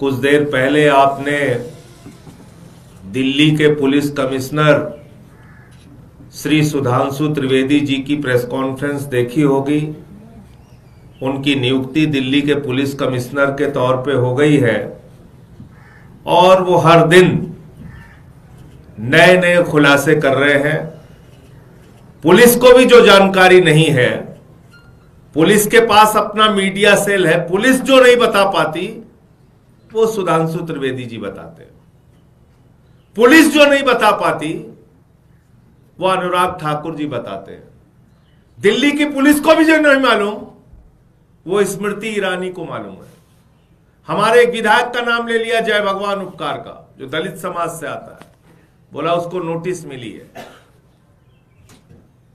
कुछ देर पहले आपने दिल्ली के पुलिस कमिश्नर श्री सुधांशु त्रिवेदी जी की प्रेस कॉन्फ्रेंस देखी होगी। उनकी नियुक्ति दिल्ली के पुलिस कमिश्नर के तौर पे हो गई है और वो हर दिन नए नए खुलासे कर रहे हैं। पुलिस को भी जो जानकारी नहीं है, पुलिस के पास अपना मीडिया सेल है, पुलिस जो नहीं बता पाती वो सुधांशु त्रिवेदी जी बताते हैं। पुलिस जो नहीं बता पाती वो अनुराग ठाकुर जी बताते हैं। दिल्ली की पुलिस को भी जो नहीं मालूम वो स्मृति ईरानी को मालूम है। हमारे एक विधायक का नाम ले लिया, जय भगवान उपकार का, जो दलित समाज से आता है, बोला उसको नोटिस मिली है।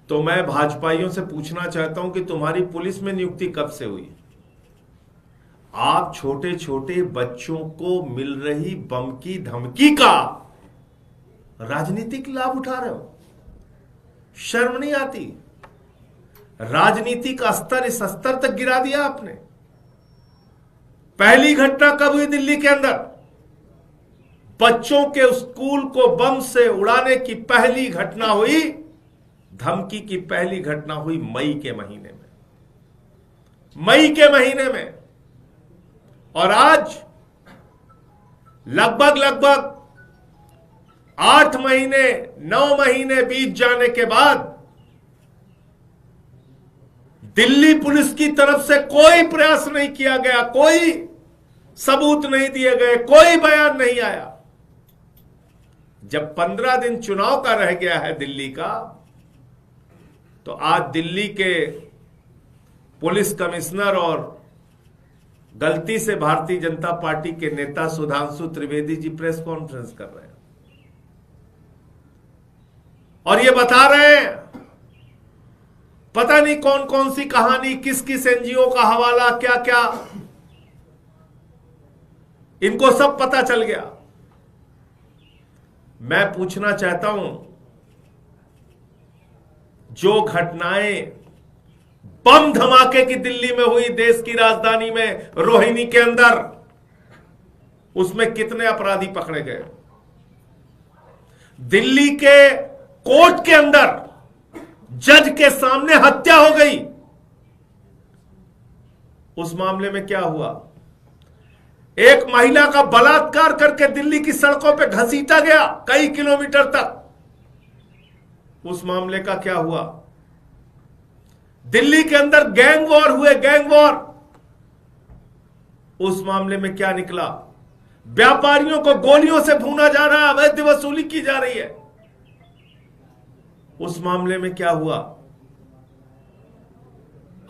तो मैं भाजपाइयों से पूछना चाहता हूं कि तुम्हारी पुलिस में नियुक्ति कब से हुई? आप छोटे छोटे बच्चों को मिल रही बम की धमकी का राजनीतिक लाभ उठा रहे हो। शर्म नहीं आती? राजनीति का स्तर इस स्तर तक गिरा दिया आपने। पहली घटना कब हुई दिल्ली के अंदर? बच्चों के स्कूल को बम से उड़ाने की पहली घटना हुई, धमकी की पहली घटना हुई मई के महीने में। मई के महीने में। और आज लगभग 8 महीने 9 महीने बीत जाने के बाद दिल्ली पुलिस की तरफ से कोई प्रयास नहीं किया गया, कोई सबूत नहीं दिए गए, कोई बयान नहीं आया। जब 15 दिन चुनाव का रह गया है दिल्ली का, तो आज दिल्ली के पुलिस कमिश्नर और गलती से भारतीय जनता पार्टी के नेता सुधांशु त्रिवेदी जी प्रेस कॉन्फ्रेंस कर रहे हैं और ये बता रहे हैं पता नहीं कौन कौन सी कहानी, किस किस एनजीओ का हवाला, क्या क्या, इनको सब पता चल गया। मैं पूछना चाहता हूं, जो घटनाएं बम धमाके की दिल्ली में हुई, देश की राजधानी में रोहिणी के अंदर, उसमें कितने अपराधी पकड़े गए? दिल्ली के कोर्ट के अंदर जज के सामने हत्या हो गई, उस मामले में क्या हुआ? एक महिला का बलात्कार करके दिल्ली की सड़कों पे घसीटा गया कई किलोमीटर तक, उस मामले का क्या हुआ? दिल्ली के अंदर गैंग वॉर हुए, गैंग वॉर, उस मामले में क्या निकला? व्यापारियों को गोलियों से भूना जा रहा है, अवैध वसूली की जा रही है, उस मामले में क्या हुआ?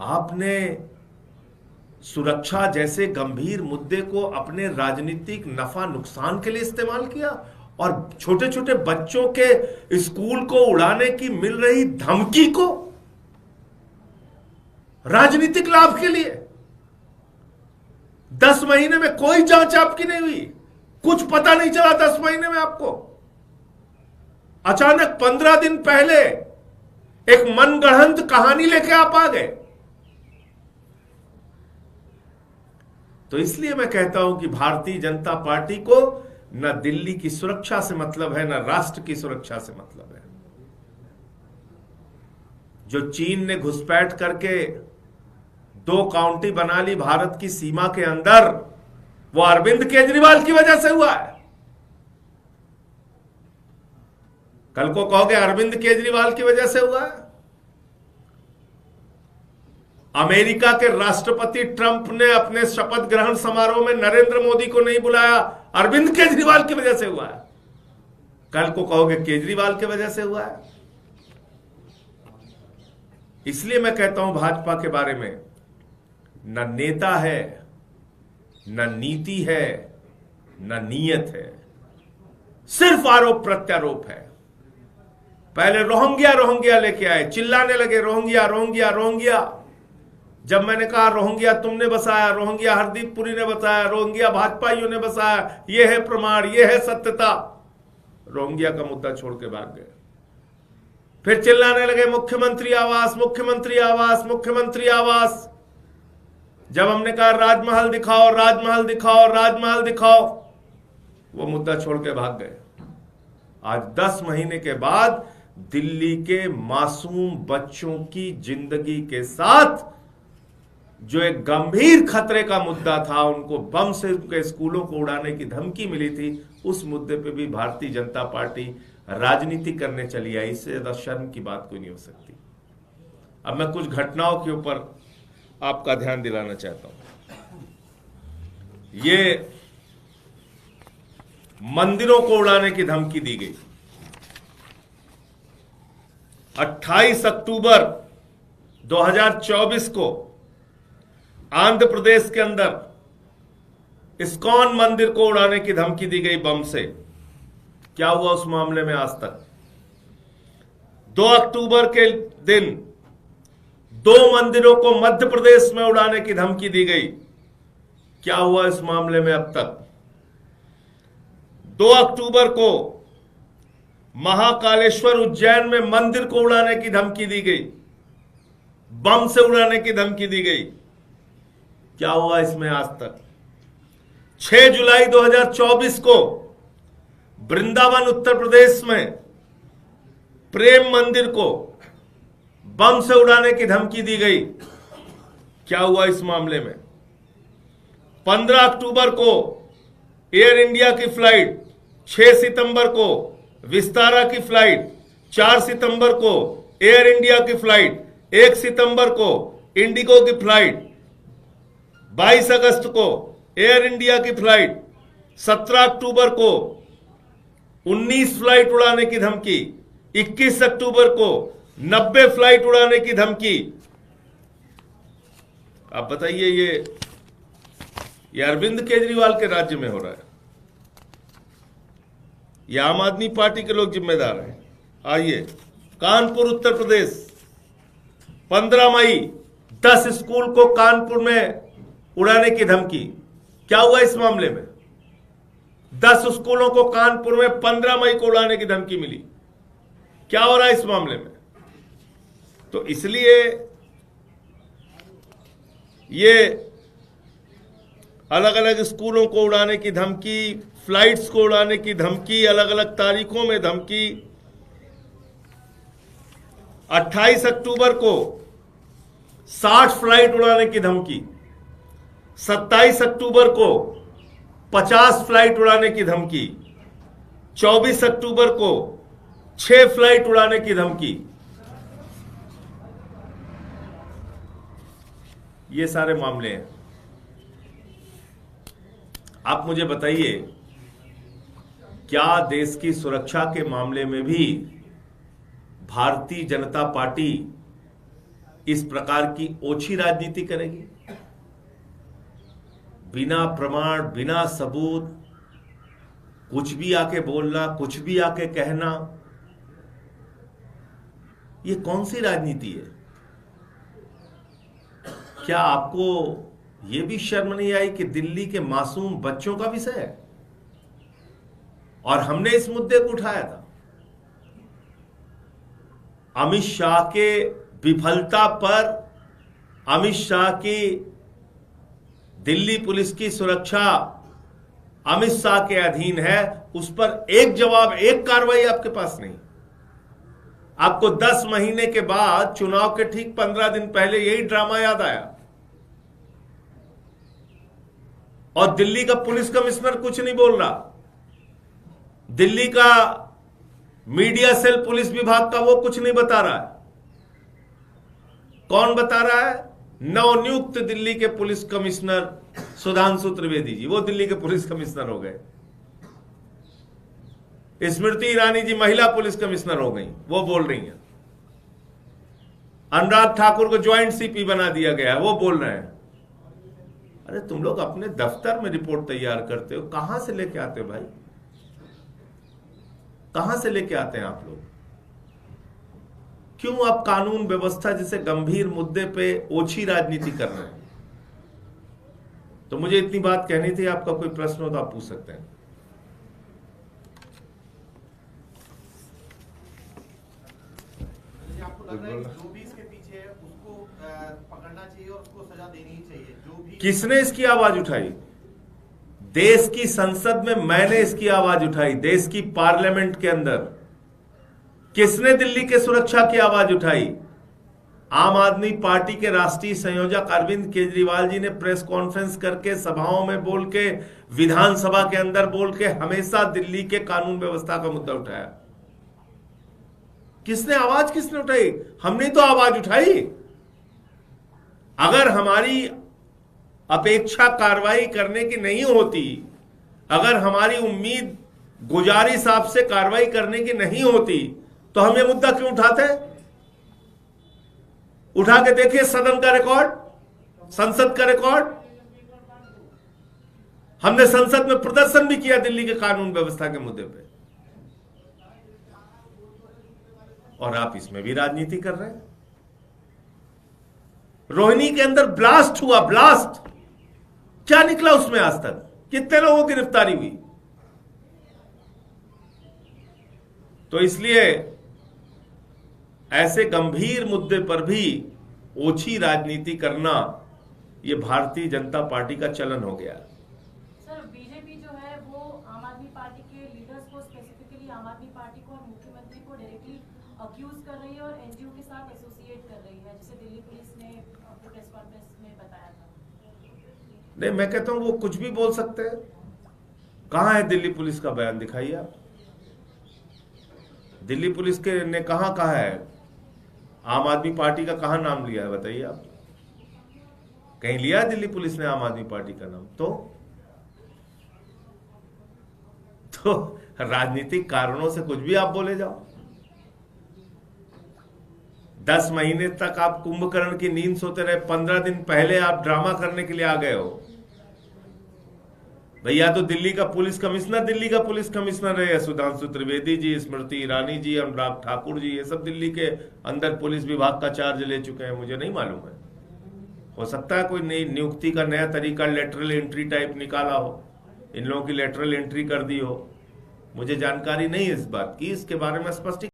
आपने सुरक्षा जैसे गंभीर मुद्दे को अपने राजनीतिक नफा नुकसान के लिए इस्तेमाल किया और छोटे छोटे बच्चों के स्कूल को उड़ाने की मिल रही धमकी को राजनीतिक लाभ के लिए। 10 महीने में कोई जांच आपकी नहीं हुई, कुछ पता नहीं चला 10 महीने में आपको। अचानक 15 दिन पहले एक मनगढ़ंत कहानी लेके आप आ गए। तो इसलिए मैं कहता हूं कि भारतीय जनता पार्टी को न दिल्ली की सुरक्षा से मतलब है, न राष्ट्र की सुरक्षा से मतलब है। जो चीन ने घुसपैठ करके 2 काउंटी बना ली भारत की सीमा के अंदर, वो अरविंद केजरीवाल की वजह से हुआ है। कल को कहोगे अरविंद केजरीवाल की वजह से हुआ है। अमेरिका के राष्ट्रपति ट्रंप ने अपने शपथ ग्रहण समारोह में नरेंद्र मोदी को नहीं बुलाया, अरविंद केजरीवाल की वजह से हुआ है। कल को कहोगे केजरीवाल की वजह से हुआ है। इसलिए मैं कहता हूं भाजपा के बारे में, न नेता है, न नीति है, न नीयत है, सिर्फ आरोप प्रत्यारोप है। पहले रोहिंग्या रोहिंग्या लेके आए, चिल्लाने लगे रोहिंग्या रोहिंग्या रोहिंग्या। जब मैंने कहा रोहिंग्या तुमने बसाया, रोहिंग्या हरदीप पुरी ने बसाया, रोहिंग्या भाजपाइयों ने बसाया, यह है प्रमाण, यह है सत्यता, रोहिंग्या का मुद्दा छोड़ के भाग गए। फिर चिल्लाने लगे मुख्यमंत्री आवास, मुख्यमंत्री आवास, मुख्यमंत्री आवास। जब हमने कहा राजमहल दिखाओ, राजमहल दिखाओ, राजमहल दिखाओ, वो मुद्दा छोड़ के भाग गए। आज 10 महीने के बाद दिल्ली के मासूम बच्चों की जिंदगी के साथ जो एक गंभीर खतरे का मुद्दा था, उनको बम से उनके स्कूलों को उड़ाने की धमकी मिली थी, उस मुद्दे पे भी भारतीय जनता पार्टी राजनीति करने चली आई। इससे ज्यादा शर्म की बात कोई नहीं हो सकती। अब मैं कुछ घटनाओं के ऊपर आपका ध्यान दिलाना चाहता हूं। ये मंदिरों को उड़ाने की धमकी दी गई। 28 अक्टूबर 2024 को आंध्र प्रदेश के अंदर इस्कॉन मंदिर को उड़ाने की धमकी दी गई बम से। क्या हुआ उस मामले में आज तक? 2 अक्टूबर के दिन 2 मंदिरों को मध्य प्रदेश में उड़ाने की धमकी दी गई। क्या हुआ इस मामले में अब तक? 2 अक्टूबर को महाकालेश्वर उज्जैन में मंदिर को उड़ाने की धमकी दी गई, बम से उड़ाने की धमकी दी गई। क्या हुआ इसमें आज तक? 6 जुलाई 2024 को वृंदावन उत्तर प्रदेश में प्रेम मंदिर को बम से उड़ाने की धमकी दी गई। क्या हुआ इस मामले में? 15 अक्टूबर को एयर इंडिया की फ्लाइट, 6 सितंबर को विस्तारा की फ्लाइट, 4 सितंबर को एयर इंडिया की फ्लाइट, 1 सितंबर को इंडिगो की फ्लाइट, 22 अगस्त को एयर इंडिया की फ्लाइट, 17 अक्टूबर को 19 फ्लाइट उड़ाने की धमकी, 21 अक्टूबर को 90 फ्लाइट उड़ाने की धमकी। आप बताइए, ये अरविंद केजरीवाल के राज्य में हो रहा है या आम आदमी पार्टी के लोग जिम्मेदार हैं? आइए, कानपुर उत्तर प्रदेश, 15 मई 10 स्कूल को कानपुर में उड़ाने की धमकी। क्या हुआ इस मामले में? 10 स्कूलों को कानपुर में 15 मई को उड़ाने की धमकी मिली। क्या हो रहा है इस मामले में? तो इसलिए ये अलग अलग स्कूलों को उड़ाने की धमकी, फ्लाइट्स को उड़ाने की धमकी, अलग अलग तारीखों में धमकी। 28 अक्टूबर को 60 फ्लाइट उड़ाने की धमकी, 27 अक्टूबर को 50 फ्लाइट उड़ाने की धमकी, 24 अक्टूबर को 6 फ्लाइट उड़ाने की धमकी। ये सारे मामले हैं। आप मुझे बताइए, क्या देश की सुरक्षा के मामले में भी भारतीय जनता पार्टी इस प्रकार की ओछी राजनीति करेगी? बिना प्रमाण, बिना सबूत कुछ भी आके बोलना, कुछ भी आके कहना, ये कौन सी राजनीति है? क्या आपको यह भी शर्म नहीं आई कि दिल्ली के मासूम बच्चों का विषय है और हमने इस मुद्दे को उठाया था? अमित शाह के विफलता पर, अमित शाह की दिल्ली पुलिस की सुरक्षा अमित शाह के अधीन है, उस पर एक जवाब, एक कार्रवाई आपके पास नहीं। आपको 10 महीने के बाद, चुनाव के ठीक 15 दिन पहले यही ड्रामा याद आया और दिल्ली का पुलिस कमिश्नर कुछ नहीं बोल रहा। दिल्ली का मीडिया सेल पुलिस विभाग का वो कुछ नहीं बता रहा है। कौन बता रहा है? नवनियुक्त दिल्ली के पुलिस कमिश्नर सुधांशु त्रिवेदी जी, वो दिल्ली के पुलिस कमिश्नर हो गए। स्मृति ईरानी जी महिला पुलिस कमिश्नर हो गई, वो बोल रही हैं। अनुराग ठाकुर को ज्वाइंट सीपी बना दिया गया है, वो बोल रहे हैं। अरे तुम लोग अपने दफ्तर में रिपोर्ट तैयार करते हो, कहां से लेके आते हो भाई? कहां से लेके आते हैं आप लोग? क्यों आप कानून व्यवस्था जैसे गंभीर मुद्दे पे ओछी राजनीति कर रहे हैं? तो मुझे इतनी बात कहनी थी। आपका कोई प्रश्न हो तो आप पूछ सकते हैं। आपको लग रहा है कि जो भी इसके पीछे है उसको पकड़ना चाहिए और उसको सजा देनी ही चाहिए, जो भी किसने इसकी आवाज उठाई? देश की संसद में मैंने इसकी आवाज उठाई। देश की पार्लियामेंट के अंदर किसने दिल्ली के सुरक्षा की आवाज उठाई? आम आदमी पार्टी के राष्ट्रीय संयोजक अरविंद केजरीवाल जी ने प्रेस कॉन्फ्रेंस करके, सभाओं में बोल के, विधानसभा के अंदर बोल के हमेशा दिल्ली के कानून व्यवस्था का मुद्दा उठाया। किसने उठाई? हमने तो आवाज उठाई। अगर हमारी अपेक्षा कार्रवाई करने की नहीं होती, अगर हमारी उम्मीद गुजारिश आपसे कार्रवाई करने की नहीं होती, तो हम ये मुद्दा क्यों उठाते? उठा के देखिए सदन का रिकॉर्ड, संसद का रिकॉर्ड। हमने संसद में प्रदर्शन भी किया दिल्ली के कानून व्यवस्था के मुद्दे पे, और आप इसमें भी राजनीति कर रहे हैं। रोहिणी के अंदर ब्लास्ट हुआ, ब्लास्ट क्या निकला उसमें आज तक? कितने लोगों की गिरफ्तारी हुई? तो इसलिए ऐसे गंभीर मुद्दे पर भी ओछी राजनीति करना यह भारतीय जनता पार्टी का चलन हो गया। सर, बीजेपी जो है वो आम आदमी पार्टी के लीडर्स को, स्पेसिफिकली आम आदमी पार्टी को और मुख्यमंत्री को डायरेक्टली अक्यूज कर रही है और एनजीओ के साथ एसोसिएट कर रही है, जैसे दिल्ली पुलिस ने अपने प्रेस कॉन्फ्रेंस में बताया था। नहीं, मैं कहता हूं वो कुछ भी बोल सकते हैं। कहां है दिल्ली पुलिस का बयान? दिखाइए आप। दिल्ली पुलिस के ने कहा है? आम आदमी पार्टी का कहां नाम लिया है? बताइए आप। कहीं लिया दिल्ली पुलिस ने आम आदमी पार्टी का नाम? तो राजनीतिक कारणों से कुछ भी आप बोले जाओ। 10 महीने तक आप कुंभकर्ण की नींद सोते रहे। 15 दिन पहले आप ड्रामा करने के लिए आ गए हो। भैया तो दिल्ली का पुलिस कमिश्नर रहे सुधांशु त्रिवेदी जी, स्मृति ईरानी जी, अनुराग ठाकुर जी, ये सब दिल्ली के अंदर पुलिस विभाग का चार्ज ले चुके हैं। मुझे नहीं मालूम है, हो सकता है कोई नई नियुक्ति का नया तरीका लेटरल एंट्री टाइप निकाला हो, इन लोगों की लेटरल एंट्री कर दी हो। मुझे जानकारी नहीं है इस बात की, इसके बारे में स्पष्ट